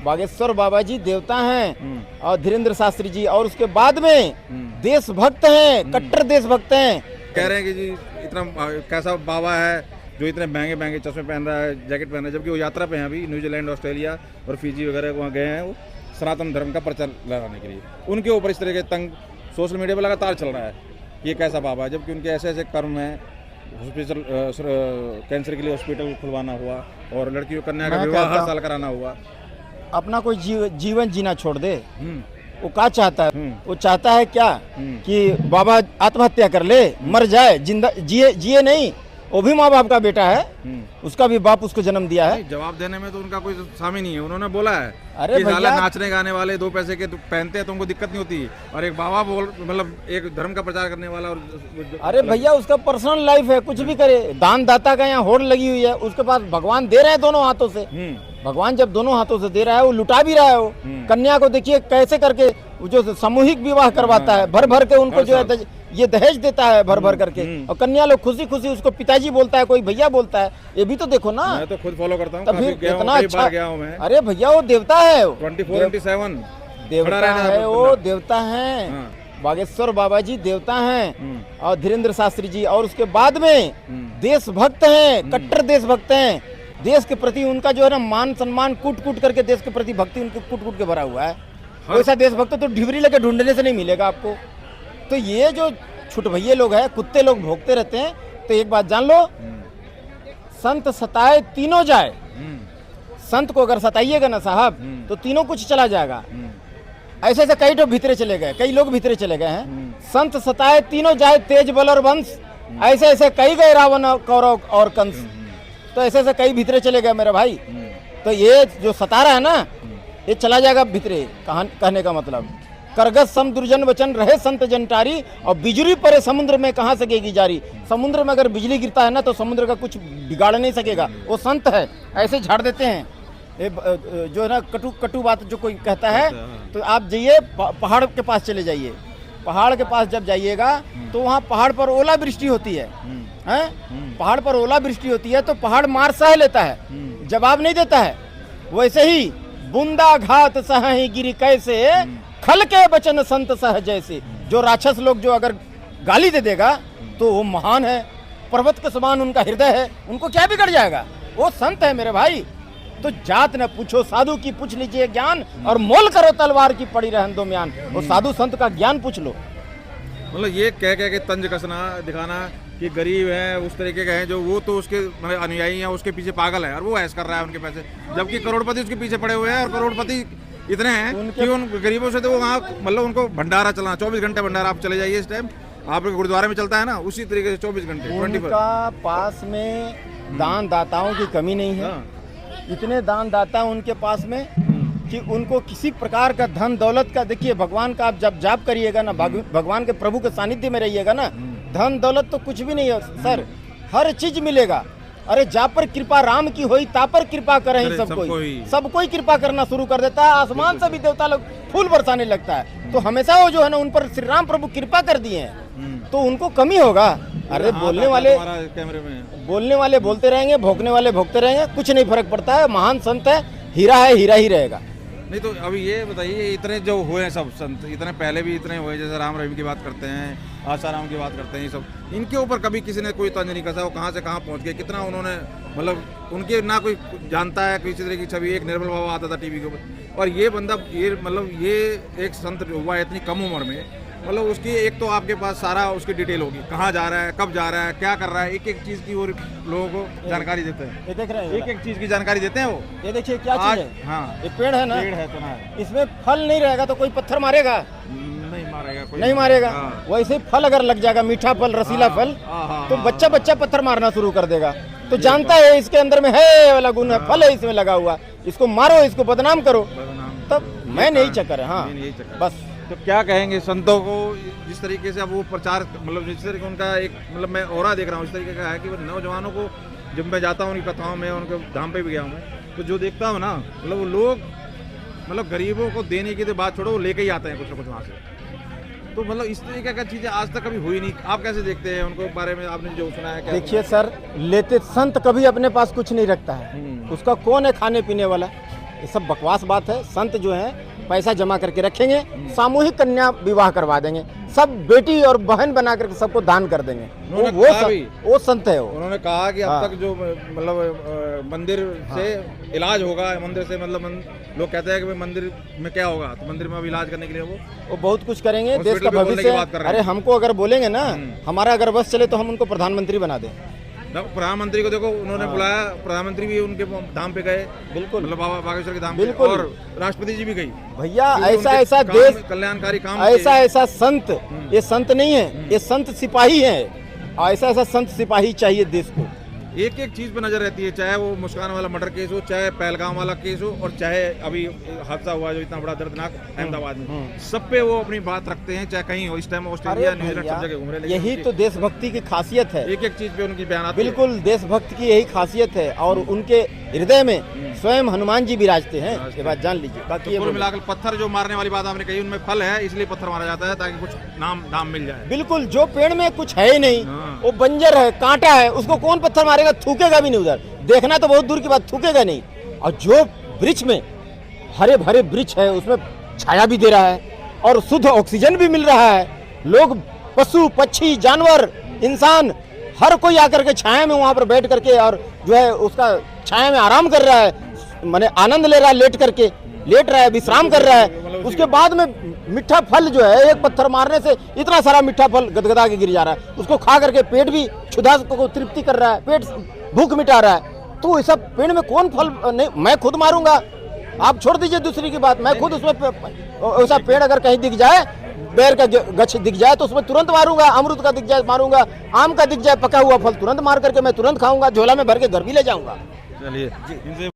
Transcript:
बागेश्वर बाबा जी देवता हैं और धीरेन्द्र शास्त्री जी, और उसके बाद में देशभक्त हैं, कट्टर देशभक्त हैं। कह रहे हैं कि जी इतना कैसा बाबा है जो इतने महंगे महंगे चश्मे पहन रहा है, जैकेट पहन रहा है, जबकि वो यात्रा पे हैं अभी न्यूजीलैंड, ऑस्ट्रेलिया और फिजी वगैरह वहाँ गए हैं वो सनातन धर्म का प्रचार लगाने के लिए। उनके ऊपर इस तरह के तंग सोशल मीडिया पर लगातार चल रहा है, ये कैसा बाबा है, जबकि उनके ऐसे ऐसे कर्म हैं। हॉस्पिटल कैंसर के लिए हॉस्पिटल खुलवाना हुआ और लड़की को कन्या का विवाह हर साल कराना हुआ। अपना कोई जीवन जीना छोड़ दे। वो क्या चाहता है? वो चाहता है क्या कि बाबा आत्महत्या कर ले, मर जाए, जिंदा जिए नहीं। वो भी माँ बाप का बेटा है, उसका भी बाप उसको जन्म दिया है। जवाब देने में तो उनका कोई सामी नहीं है। उन्होंने बोला है अरे भैया, नाचने गाने वाले 2 पैसे के पहनते हैं तो उनको दिक्कत नहीं होती, और एक बाबा मतलब एक धर्म का प्रचार करने वाला। और अरे भैया, उसका पर्सनल लाइफ है, कुछ भी करे। दान दाता का यहाँ होड़ लगी हुई है, उसके पास भगवान दे रहे हैं दोनों हाथों से। भगवान जब दोनों हाथों से दे रहा है, वो लुटा भी रहा है। वो कन्या को देखिए कैसे करके जो सामूहिक विवाह करवाता है, भर भर के उनको जो है ये दहेज देता है, भर भर करके। और कन्या लोग खुशी खुशी उसको पिताजी बोलता है, कोई भैया बोलता है। ये भी तो देखो ना, मैं तो खुद फॉलो करता हूँ, तब फिर इतना अच्छा गया हूँ मैं। अरे भैया, वो देवता है, 24/7 देवता है, वो देवता है। बागेश्वर बाबा जी देवता हैं और धीरेन्द्र शास्त्री जी, और उसके बाद में देशभक्त हैं, कट्टर देशभक्त हैं। देश के प्रति उनका जो है ना मान सम्मान कूट कूट करके, देश के प्रति भक्ति उनके कूट कूट के भरा हुआ है। वैसा देशभक्त तो ढिबरी लेके ढूंढने से नहीं मिलेगा आपको। तो ये जो छुट भैये लोग हैं, कुत्ते लोग भोगते रहते हैं। तो एक बात जान लो, संत सताए तीनों जाए। संत को अगर सताइएगा ना साहब, तो तीनों कुछ चला जाएगा। ऐसे ऐसे कई तो भीतरे चले गए, कई लोग भीतरे चले गए हैं। संत सताए तीनों जाए, तेज बल और वंश। ऐसे ऐसे कई गए रावण, कौरव और कंस। तो ऐसे ऐसे कई भीतरे चले गए मेरे भाई। तो ये जो सता रहा है ना, ये चला जाएगा भीतरे। कहने का मतलब, करगस सम दुर्जन वचन रहे संत जनटारी, और बिजली परे समुद्र में कहाँ सकेगी जारी। समुद्र में अगर बिजली गिरता है ना, तो समुद्र का कुछ बिगाड़ नहीं सकेगा। वो संत है, ऐसे झाड़ देते हैं। ये जो है ना कटु बात जो कोई कहता है, तो आप जाइए पहाड़ के पास चले जाइए। पहाड़ के पास जब जाइएगा तो वहाँ पहाड़ पर ओलावृष्टि होती है, पहाड़ पर ओलावृष्टि होती है, तो पहाड़ मार सह लेता है, जवाब नहीं देता है। वैसे ही बूंदा घात सह गिरी कैसे, खल के बचन संत सह जैसे। जो राक्षस लोग जो अगर गाली दे देगा तो वो महान है, पर्वत के समान उनका हृदय है, उनको क्या बिगड़ जाएगा? वो संत है मेरे भाई। तो जात न पूछो साधु की, पूछ लीजिए ज्ञान, और मोल करो तलवार की पड़ी रहन दो म्यान। वो साधु संत का ज्ञान पूछ लो। मतलब ये कह के तंज कसना, दिखाना कि गरीब है, उस तरीके के हैं जो, वो तो उसके अनुयायी हैं, उसके पीछे पागल है और वो ऐश कर रहा है उनके पैसे, जबकि करोड़पति उसके पीछे पड़े हुए हैं। और करोड़पति इतने हैं कि उन गरीबों से तो वो वहाँ मतलब उनको भंडारा चलाना, 24 घंटे भंडारा। आप चले जाइए इस टाइम, आप गुरुद्वारे में चलता है ना, उसी तरीके से 24 घंटे। उनका पास में दान दाताओं की कमी नहीं है। इतने दान दाता उनके पास में कि उनको किसी प्रकार का धन दौलत का, देखिए भगवान का आप जब जाप करिएगा ना, भगवान के प्रभु के सानिध्य में रहिएगा ना, धन दौलत तो कुछ भी नहीं है सर, हर चीज मिलेगा। अरे जा पर कृपा राम की होई, ता पर कृपा करें सब कोई कृपा करना शुरू कर देता है। आसमान से भी देवता लोग फूल बरसाने लगता है। तो हमेशा वो जो है ना, उन पर श्री राम प्रभु कृपा कर दिए हैं, तो उनको कमी होगा। अरे बोलने वाले बोलते रहेंगे, भोंकने वाले भोंकते रहेंगे, कुछ नहीं फर्क पड़ता है। महान संत है, हीरा ही रहेगा। नहीं तो अभी ये बताइए, इतने जो हुए हैं सब संत, इतने पहले भी इतने हुए, जैसे राम रहीम की बात करते हैं, आसाराम की बात करते हैं, ये सब, इनके ऊपर कभी किसी ने कोई तंज नहीं कसा। वो कहाँ से कहाँ पहुँच गए, कितना उन्होंने मतलब, उनके ना कोई जानता है किसी तरह की छवि। एक निर्मल बाबा आता था टीवी के ऊपर, और ये बंदा ये एक संत हुआ है इतनी कम उम्र में। मतलब उसकी एक तो आपके पास सारा उसकी डिटेल होगी, कहाँ जा रहा है, कब जा रहा है, क्या कर रहा है, एक एक चीज़ की वो लोगों को जानकारी देते हैं। ये देख रहे हैं, एक एक चीज़ की जानकारी देते हैं वो। ये देखिए क्या चीज़ है। हाँ, ये पेड़ है ना, पेड़ है तो ना, इसमें फल नहीं रहेगा तो कोई पत्थर मारेगा? नहीं मारेगा। वैसे फल अगर लग जाएगा, मीठा फल, रसीला फल, तो बच्चा पत्थर मारना शुरू कर देगा। तो जानता है इसके अंदर में है वाला गुण है, फल है इसमें लगा हुआ, इसको मारो, इसको बदनाम करो। तब मैं नहीं चक्कर है। हाँ बस। तो क्या कहेंगे संतों को, जिस तरीके से अब वो प्रचार, मतलब जिस तरीके उनका एक, मतलब मैं ऑरा देख रहा हूँ इस तरीके का है कि वो नौजवानों को, जब मैं जाता हूँ उनकी कथाओं में, उनके धाम पे भी गया हूँ मैं, तो जो देखता हूँ ना, मतलब वो लोग मतलब गरीबों को देने की तो बात छोड़ो, वो लेके ही आते हैं कुछ ना कुछ वहाँ से। तो मतलब इस तरीके का चीज़ें आज तक कभी हुई नहीं। आप कैसे देखते हैं उनको बारे में, आपने जो सुना है? देखिए सर, लेते संत कभी अपने पास कुछ नहीं रखता है। उसका कौन है खाने पीने वाला? ये सब बकवास बात है। संत जो है पैसा जमा करके रखेंगे, सामूहिक कन्या विवाह करवा देंगे, सब बेटी और बहन बना करके सबको दान कर देंगे। वो संत है। उन्होंने कहा कि अब तक जो मतलब मंदिर से इलाज होगा, मंदिर से मतलब लोग कहते हैं कि भाई मंदिर में क्या होगा, तो मंदिर में अब इलाज करने के लिए वो बहुत कुछ करेंगे। देश का भविष्य। अरे हमको अगर बोलेंगे ना, हमारा अगर बस चले तो हम उनको प्रधानमंत्री बना दें। प्रधानमंत्री को देखो उन्होंने बुलाया, प्रधानमंत्री भी उनके धाम पे गए, बिल्कुल, मतलब बाबा बागेश्वर के धाम बिल्कुल, और राष्ट्रपति जी भी गई। भैया ऐसा देश कल्याणकारी काम, ऐसा संत, ये संत नहीं है, ये संत सिपाही है। ऐसा संत सिपाही चाहिए देश को। एक एक चीज पे नजर रहती है, चाहे वो मुस्कान वाला मर्डर केस हो, चाहे पहलगाम वाला केस हो, और चाहे अभी हादसा हुआ जो इतना बड़ा दर्दनाक अहमदाबाद में, सब पे वो अपनी बात रखते हैं, चाहे कहीं हो। इस टाइम ऑस्ट्रेलिया, न्यूजीलैंड सब जगह घूम रहे हैं। यही तो देशभक्ति की खासियत है। एक एक चीज पे उनकी बयान। बिल्कुल, देशभक्त की यही खासियत है। और उनके हृदय में स्वयं हनुमान जी विराजते हैं, ये बात जान लीजिए। बाकी कुल मिलाकर पत्थर जो मारने वाली बात आपने कही, उनमें फल है, इसलिए पत्थर मारा जाता है ताकि कुछ दाम मिल जाए। बिल्कुल, जो पेड़ में कुछ है ही नहीं, वो बंजर है, कांटा है, उसको कौन पत्थर मारेगा? थूकेगा भी नहीं उधर, देखना तो बहुत दूर की बात, थूकेगा नहीं। और जो वृक्ष में हरे भरे वृक्ष है, उसमें छाया भी दे रहा है और शुद्ध ऑक्सीजन भी मिल रहा है। लोग, पशु पक्षी, जानवर, इंसान, हर कोई आकर के छाया में वहां पर बैठ करके और जो है उसका छाया में आराम कर रहा है, माने आनंद ले रहा है, लेट रहा है, विश्राम कर रहा है। उसके बाद में मीठा फल जो है, एक पत्थर मारने से इतना सारा मीठा फल गदगदा के गिर जा रहा है, उसको खा करके पेट भी क्षुधा को तृप्ति कर रहा है, पेट भूख मिटा रहा है। तो ऐसा पेड़ में कौन फल नहीं, मैं खुद मारूंगा। आप छोड़ दीजिए दूसरी की बात, मैं खुद उसमें ऐसा पेड़ अगर कहीं दिख जाए, बेर का गछ दिख जाए तो उसमें तुरंत मारूंगा, अमरूद का दिख जाए मारूंगा, आम का दिख जाए पका हुआ फल तुरंत मार करके मैं तुरंत खाऊंगा, झोला में भर के घर भी ले जाऊंगा। चलिए।